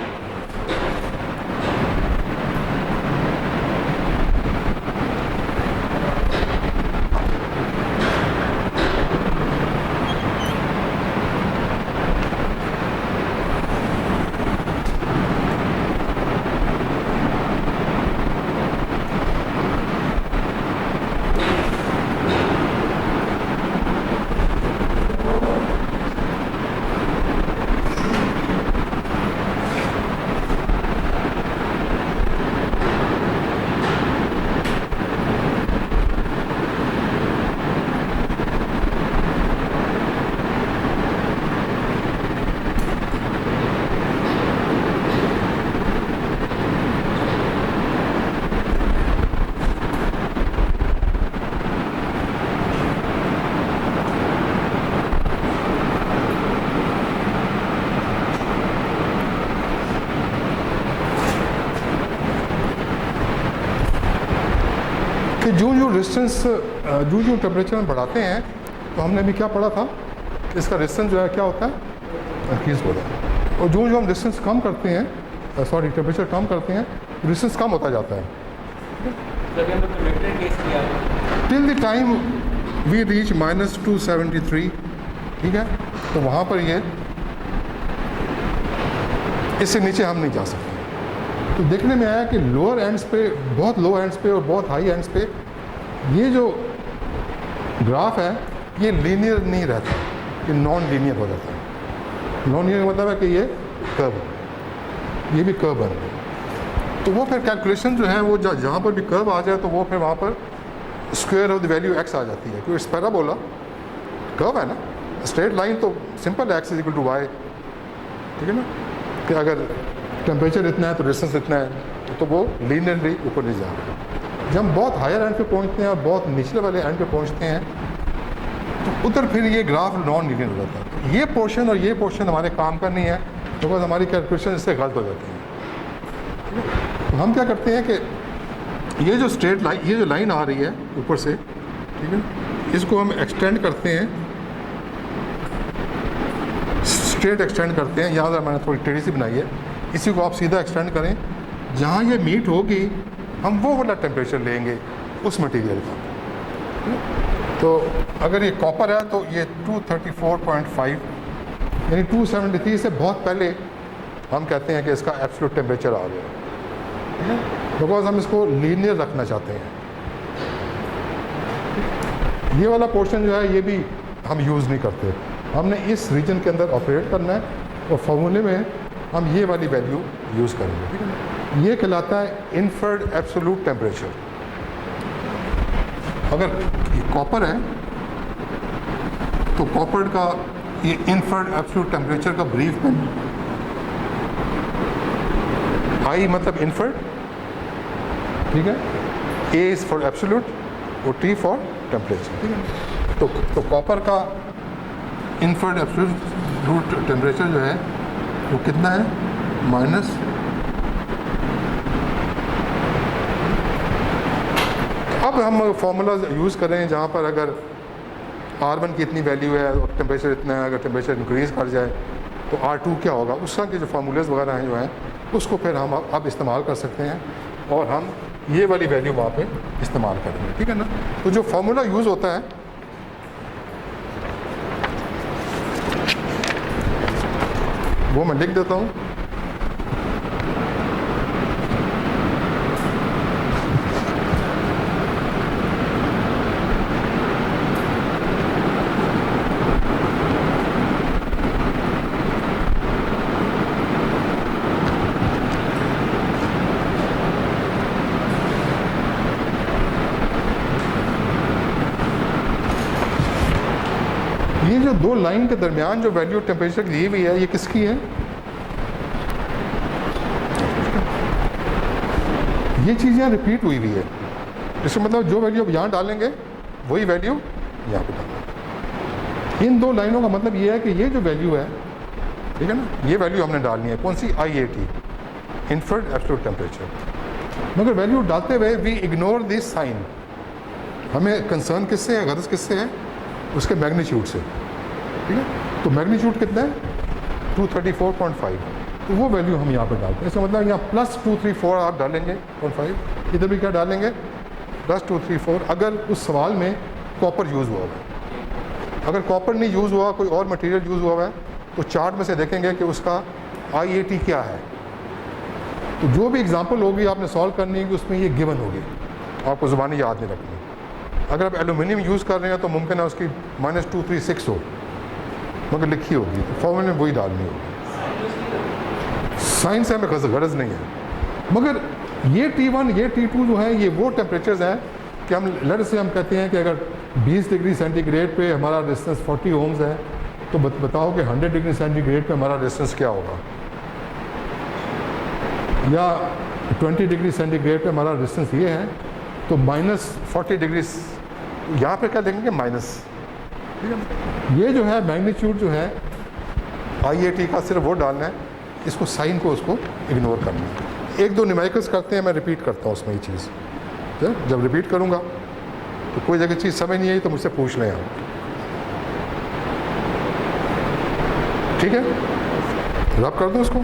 कि जो रेजिस्टेंस जो टेम्परेचर हम बढ़ाते हैं, तो हमने अभी क्या पढ़ा था, इसका रेजिस्टेंस जो है क्या होता है, इंक्रीज होता है। और जो हम रेजिस्टेंस कम करते हैं, टेम्परेचर कम करते हैं, रेजिस्टेंस कम होता जाता है till the time we reach -273। ठीक है, तो वहाँ पर ये इससे नीचे हम नहीं जा सकते। तो देखने में आया कि लोअर एंड्स पे, बहुत लो एंड्स पे और बहुत हाई एंड्स पे ये जो ग्राफ है ये लीनियर नहीं रहता, ये नॉन लीनियर हो जाता है। नॉन लीनियर का मतलब है कि ये कर्व, ये भी कर्व बन गया। तो वो फिर कैलकुलेशन जो है वो जहाँ पर भी कर्व आ जाए तो वो फिर वहाँ पर square of the value x आ जाती है, क्योंकि इस पैराबोला कर्व है ना, स्ट्रेट लाइन तो simple x is equal to y। ठीक है ना, कि अगर टेम्परेचर इतना है तो रेजिस्टेंस इतना है, तो वो लीनियरली ऊपर नहीं जा रहा। जब हम बहुत हायर एंड पे पहुंचते हैं और बहुत निचले वाले एंड पे पहुंचते हैं तो उधर फिर ये ग्राफ नॉन लीनियर हो जाता है। ये पोर्शन और ये पोर्शन हमारे काम का नहीं है, बिकॉज हमारी कैलकुलेशन इससे गलत हो जाती है। तो हम क्या करते हैं कि ये जो स्ट्रेट लाइन, ये जो लाइन आ रही है ऊपर से, ठीक है, इसको हम एक्सटेंड करते हैं, स्ट्रेट एक्सटेंड करते हैं। यहाँ मैंने थोड़ी टेढ़ी सी बनाई है, इसी को आप सीधा एक्सटेंड करें, जहाँ ये मीट होगी हम वो वाला टेम्परेचर लेंगे उस मटेरियल का। तो अगर ये कॉपर है तो ये 234.5 यानी 273 से बहुत पहले हम कहते हैं कि इसका एब्सोल्यूट टेम्परेचर आ गया, बिकॉज हम इसको लीनियर रखना चाहते हैं। ये वाला पोर्शन जो है ये भी हम यूज़ नहीं करते, हमने इस रीजन के अंदर ऑपरेट करना है और फॉर्मूले में हम ये वाली वैल्यू यूज़ करेंगे। ठीक है ना, ये कहलाता है इन्फर्ड एब्सोल्यूट टेम्परेचर। अगर ये कॉपर है तो कॉपर का ये इन्फर्ड एब्सोल्यूट टेम्परेचर का ब्रीफ में आई मतलब इन्फर्ड, ठीक है, ए इज़ फॉर एब्सोल्यूट और टी फॉर टेम्परेचर। ठीक है, तो कॉपर का इन्फर्ड एब्सोल्यूट टेम्परेचर जो है वो कितना है, माइनस अब हम फॉर्मूला यूज़ करें जहाँ पर अगर R1 की इतनी वैल्यू है और टेम्परेचर इतना है, अगर टेम्परेचर इंक्रीज़ कर जाए तो R2 क्या होगा, उस तरह के जो फार्मूलेज वगैरह हैं जो हैं उसको फिर हम अब इस्तेमाल कर सकते हैं और हम ये वाली वैल्यू वहाँ पे इस्तेमाल करेंगे। ठीक है ना, तो जो फार्मूला यूज़ होता है वो मैं लिख देता हूँ। ये जो दो लाइन के दरमियान जो वैल्यू टेम्परेचर दी हुई है ये किसकी है, ये चीज़ यहाँ रिपीट हुई हुई है। इसका मतलब जो वैल्यू आप यहाँ डालेंगे वही वैल्यू यहाँ पे डालेंगे। इन दो लाइनों का मतलब ये है कि ये जो वैल्यू है, ठीक है ना, ये वैल्यू हमने डालनी है, कौन सी, IAT, इन्फर्ड एब्सोल्यूट टेम्परेचर। मगर वैल्यू डालते हुए वी इग्नोर दिस साइन। हमें कंसर्न किससे है, गर्ज किससे है, उसके मैग्नीट्यूड से। ठीक है, तो मैग्नीट्यूड कितना है, 234.5, तो वो वैल्यू हम यहाँ पे डालते हैं। इसका मतलब यहाँ प्लस 234 आप डालेंगे 0.5, इधर भी क्या डालेंगे प्लस 234, अगर उस सवाल में कॉपर यूज़ हुआ है। अगर कॉपर नहीं यूज़ हुआ, कोई और मटेरियल यूज़ हुआ है, तो चार्ट में से देखेंगे कि उसका IAT क्या है। तो जो भी एग्जांपल होगी आपने सॉल्व करनी है कि उसमें ये गिवन होगी, आपको ज़ुबानी याद नहीं रखनी। अगर आप एल्यूमिनियम यूज़ कर रहे हैं तो मुमकिन है उसकी -236 हो, मगर लिखी होगी, तो फॉर्मूले में वही डालनी होगी। साइंस से हमें गरज नहीं है। मगर ये T1 ये T2 जो है, ये वो टेम्परेचर्स हैं कि हम लड़ से हम कहते हैं कि अगर 20 डिग्री सेंटीग्रेड पे हमारा रेजिस्टेंस 40 ओम्स है, तो बताओ कि 100 डिग्री सेंटीग्रेड पे हमारा रेजिस्टेंस क्या होगा, या 20 डिग्री सेंटीग्रेड पे हमारा रेजिस्टेंस ये है, तो -40 डिग्री, यहाँ पे क्या देखेंगे माइनस। ठीक है, ये जो है मैग्नीट्यूड जो है IAT का सिर्फ वो डालना है, इसको साइन को उसको इग्नोर करना है। एक दो न्यूमेरिकल्स करते हैं, मैं रिपीट करता हूँ उसमें ये चीज़। जब रिपीट करूँगा तो कोई जगह चीज़ समझ नहीं आई तो मुझसे पूछ लें आप, ठीक है। रब कर दूँ उसको।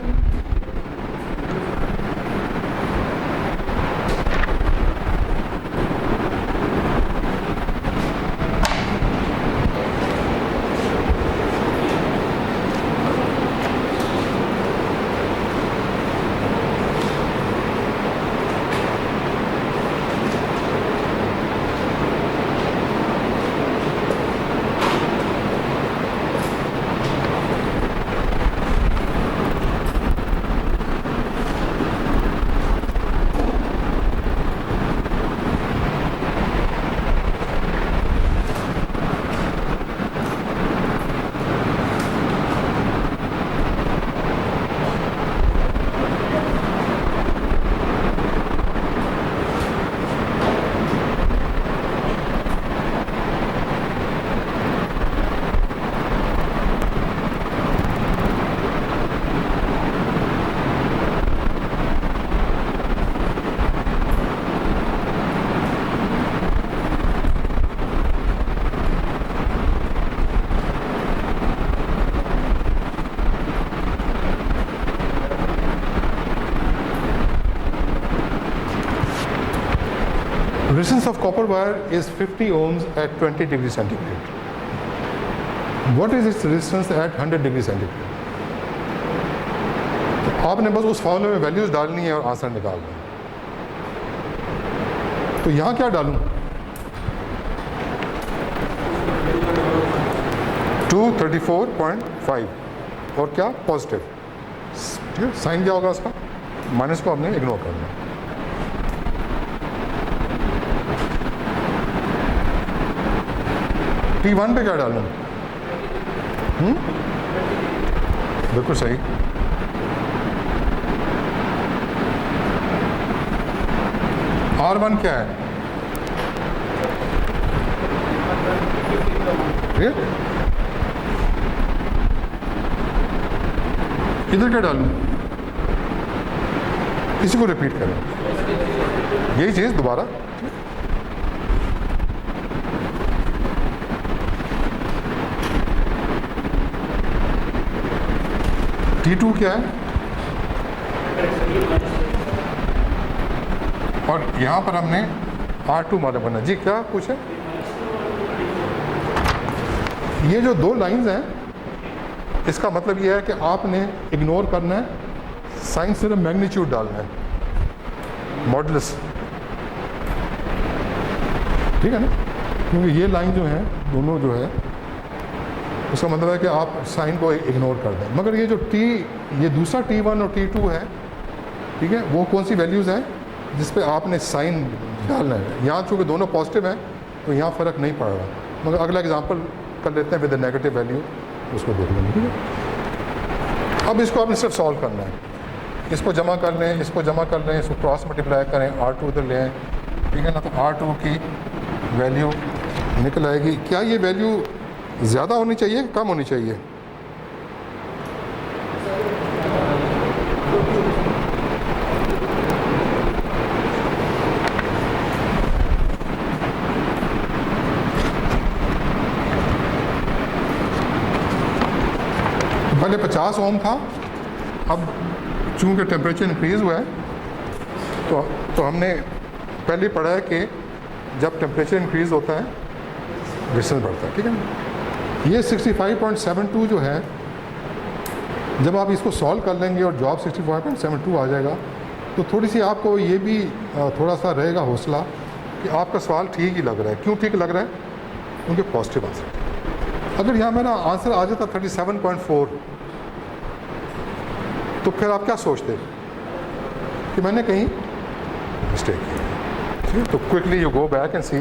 Resistance of copper wire is 50 ohms at 20 degree centigrade. What is its resistance at 100 degree centigrade? तो आपने बस उस फॉर्मूले में वैल्यूज डालनी है और आंसर निकालना है। तो यहाँ क्या डालूँ? 234.5 और क्या पॉजिटिव, ठीक है। साइन क्या होगा उसका, माइनस को आपने इग्नोर करना है। T1 पे क्या डालूं? बिल्कुल सही। R1 क्या है? ठीक है, इधर क्या डालूं? इसी को रिपीट करें, यही चीज दोबारा। T2 क्या है? और यहाँ पर हमने R2 माना बना। जी क्या पूछे? ये जो दो लाइंस हैं, इसका मतलब ये है कि आपने इग्नोर करना है, साइन सिर्फ मैग्नीट्यूड डालना है, मॉडुलस, ठीक है ना। क्योंकि ये लाइन जो है दोनों जो है, उसका मतलब है कि आप साइन को इग्नोर कर दें। मगर ये जो ये दूसरा T1 और T2 है, ठीक है, वो कौन सी वैल्यूज़ हैं जिस पे आपने साइन डालना है। यहाँ चूँकि दोनों पॉजिटिव हैं तो यहाँ फ़र्क नहीं पड़ रहा, मगर अगला एग्जांपल कर लेते हैं विद द नेगेटिव वैल्यू, उसको देख लेंगे, ठीक है। अब इसको आपने सिर्फ सॉल्व करना है, इसको जमा कर लें, इसको जमा कर लें, इसको क्रॉस मल्टीप्लाई करें, R2 उधर ले आएँ, ठीक है ना। तो R2 की वैल्यू निकल आएगी। क्या ये वैल्यू ज़्यादा होनी चाहिए, कम होनी चाहिए? पहले पहले 50 ओम था, अब चूँकि टेम्परेचर इंक्रीज़ हुआ है तो हमने पहले पढ़ा है कि जब टेम्परेचर इंक्रीज़ होता है डिस्टेंस बढ़ता है, ठीक है ना। ये 65.72 जो है, जब आप इसको सॉल्व कर लेंगे और जवाब 65.72 आ जाएगा तो थोड़ी सी आपको ये भी थोड़ा सा रहेगा हौसला कि आपका सवाल ठीक ही लग रहा है। क्यों ठीक लग रहा है? क्योंकि पॉजिटिव आंसर। अगर यहाँ मेरा आंसर आ जाता 37.4 तो फिर आप क्या सोचते कि मैंने कहीं मिस्टेक की। तो quickly you go back and see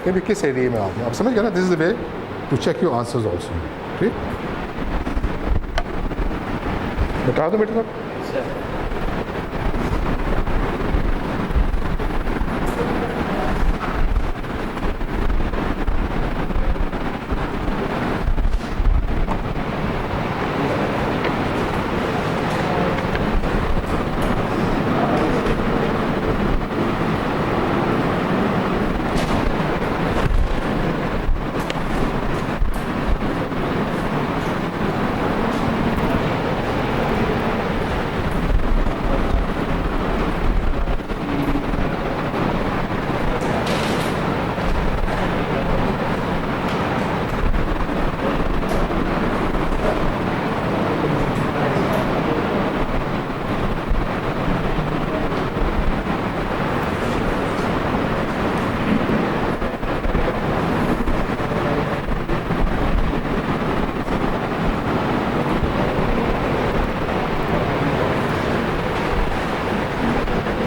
कि भी किस एरिया में आपने, आप समझ गए ना। This is the way to check your answers also, ठीक। बता दो बेटा साहब।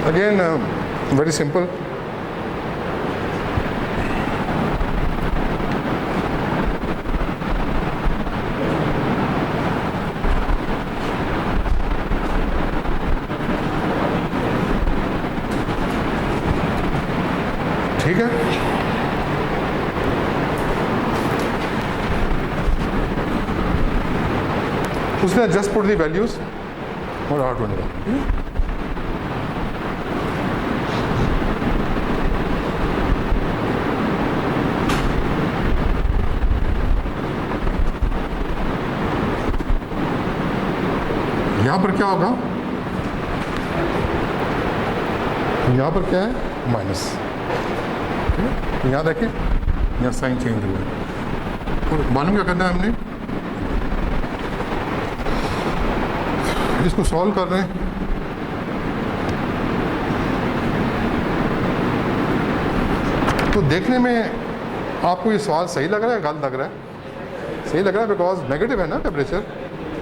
Again, very simple. ठीक है, उसने just put the values और आउट होने का। यहाँ पर क्या होगा? यहाँ पर क्या है? माइनस। यहाँ देखें, यहाँ साइन चेंज हुआ है। और मालूम क्या करना है हमने? इसको सॉल्व कर रहे हैं। तो देखने में आपको ये सवाल सही लग रहा है, गलत लग रहा है? सही लग रहा है, बिकॉज नेगेटिव है ना टेम्परेचर,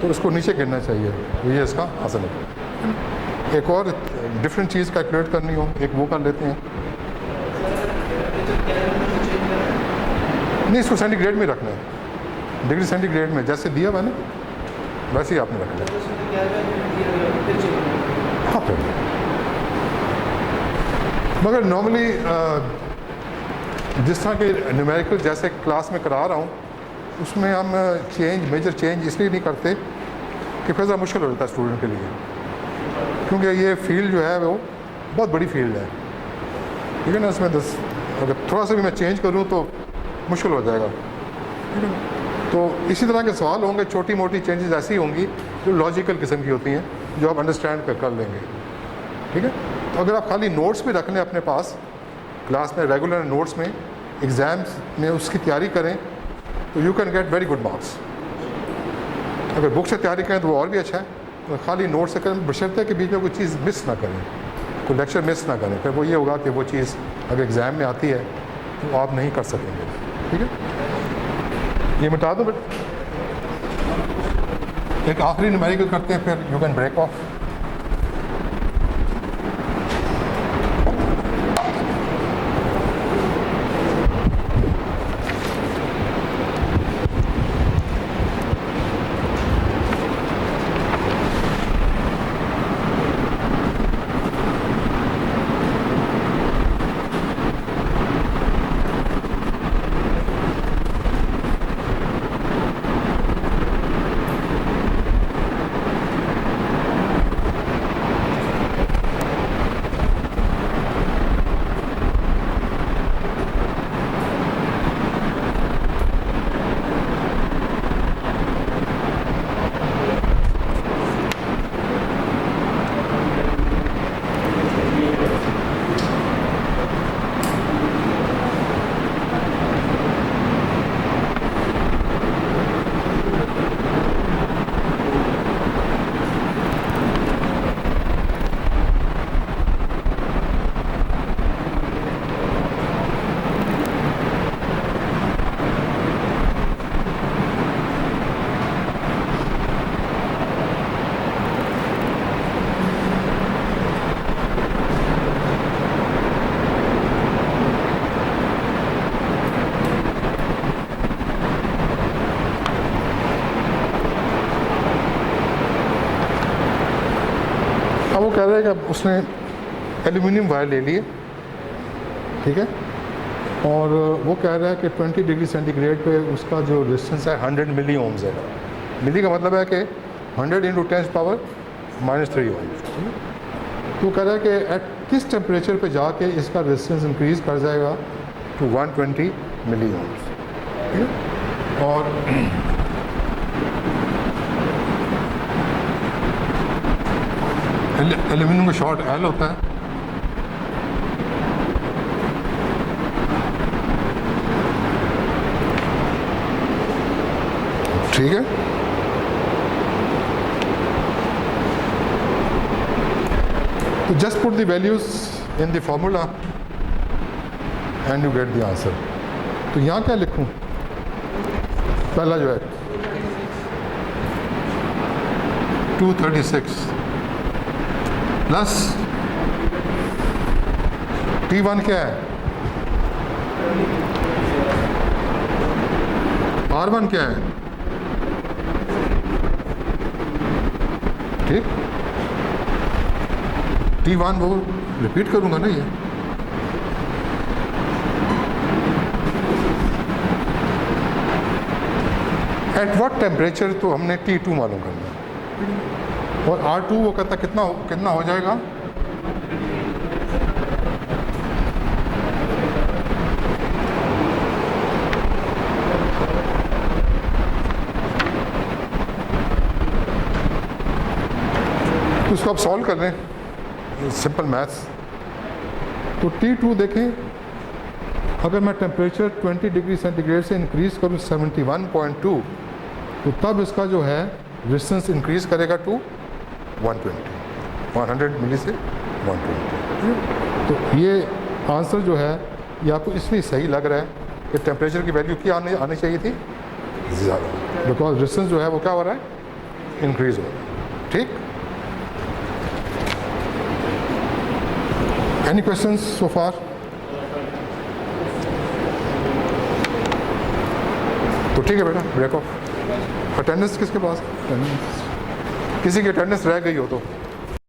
तो उसको नीचे गिरना चाहिए। ये इसका आंसर है। एक और डिफरेंट चीज़ कैलकुलेट करनी हो, एक वो कर लेते हैं। नहीं, इसको सेंटीग्रेड में रखना है, डिग्री सेंटीग्रेड में, जैसे दिया मैंने वैसे ही आपने रखना है। हाँ, फिर मगर नॉर्मली जिस तरह के न्यूमेरिकल जैसे क्लास में करा रहा हूँ, उसमें हम मेजर चेंज इसलिए नहीं करते कि फिर ज़रा मुश्किल हो जाता है स्टूडेंट के लिए, क्योंकि ये फील्ड जो है वो बहुत बड़ी फील्ड है, ठीक है ना। इसमें अगर थोड़ा सा भी मैं चेंज करूँ तो मुश्किल हो जाएगा, ठीक है ना। तो इसी तरह के सवाल होंगे, छोटी मोटी चेंजेस ऐसी होंगी जो लॉजिकल किस्म की होती हैं, जो आप अंडरस्टैंड कर लेंगे, ठीक है। तो अगर आप खाली नोट्स भी रख लें अपने पास, क्लास में रेगुलर नोट्स में, एग्ज़ाम्स में उसकी तैयारी करें, तो you can get very good marks. अगर बुक से तैयारी करें तो वो और भी अच्छा है। तो खाली नोट से करें, बशर्ते कि बीच में कोई चीज़ मिस ना करें, कोई लेक्चर मिस ना करें, फिर वो ये होगा कि वो चीज़ अगर एग्ज़ाम में आती है तो आप नहीं कर सकेंगे, ठीक है। ये मिटा दो बेटा। एक आखिरी न्यूमेरिकल करते हैं, फिर यू कैन ब्रेक ऑफ। अब वो कह रहा है कि उसने एल्यूमिनियम वायर ले लिए, ठीक है, और वो कह रहा है कि 20 डिग्री सेंटीग्रेड पे उसका जो रेजिस्टेंस है 100 मिली ओम्स है। मिली का मतलब है कि 100 इंटू 10 पावर -3 ओम्स। तो कह रहा है कि एट किस टेम्परेचर पे जाके इसका रेजिस्टेंस इंक्रीज़ कर जाएगा टू 120 मिली ओम्स, ठीक है। और एल्यूमिनियम का शॉर्ट एल होता है, ठीक है। तो just put the values in the formula and you get the answer. तो यहाँ क्या लिखूँ? पहला जो है 236 प्लस T1 क्या है, R1 क्या है, ठीक। T1 वो रिपीट करूंगा ना ये, एट व्हाट टेम्परेचर, तो हमने T2 मालूम करना है, और R2 वो कहता कितना हो जाएगा, तो उसको आप सॉल्व कर लें, सिंपल मैथ्स। तो T2 देखें, अगर मैं टेम्परेचर 20 डिग्री सेंटीग्रेड से इंक्रीज़ करूँ 71.2, तो तब इसका जो है रेजिस्टेंस इंक्रीज़ करेगा टू 100 मिली से 120। तो ये आंसर जो है ये आपको इसलिए सही लग रहा है कि टेम्परेचर की वैल्यू क्या आनी चाहिए थी, ज़्यादा, बिकॉज रेजिस्टेंस जो है वो क्या हो रहा है, इंक्रीज़ हो रहा है, ठीक। Any questions so far? तो ठीक है बेटा, ब्रेक ऑफ। अटेंडेंस किसके पास? किसी की अटेंडेंस रह गई हो तो